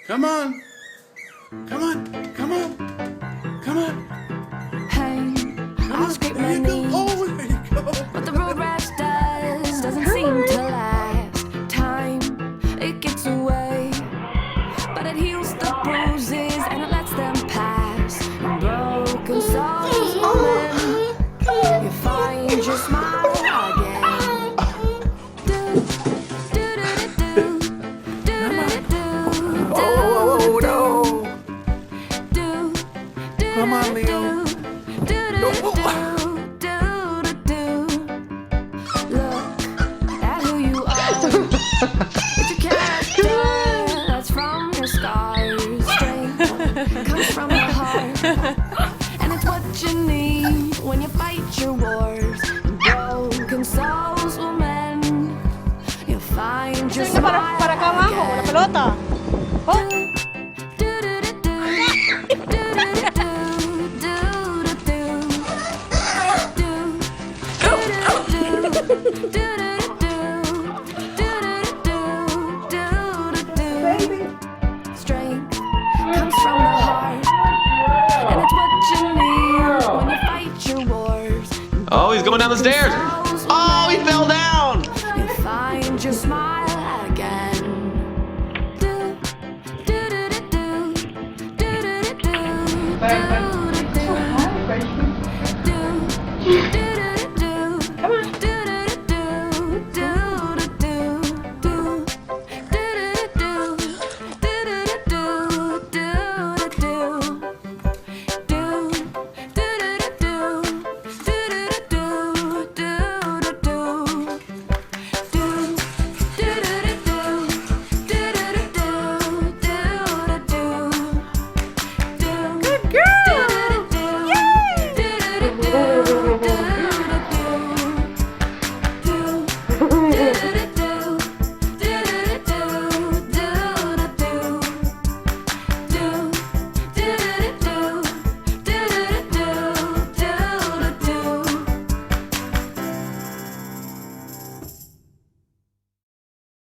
Come on. Come on. Come on. Come on. Hey, I'll scrape my knee. Oh, there you go. What the road rash doesn't seem to last. Time, it gets away, but it heals the bruises and it lets them pass. Broken souls, woman, you find your smile again. Oh, no. Come on, Leo. Look at who you are. It's a character that's from your scars. Strength comes from your heart, and it's what you need when you fight your wars. Broken souls will mend. You'll find your smile Para acá abajo, la pelota. Oh. Strength comes from the heart, and it's what you need when you fight your wars. Oh, he's going down the stairs. Oh, he fell down.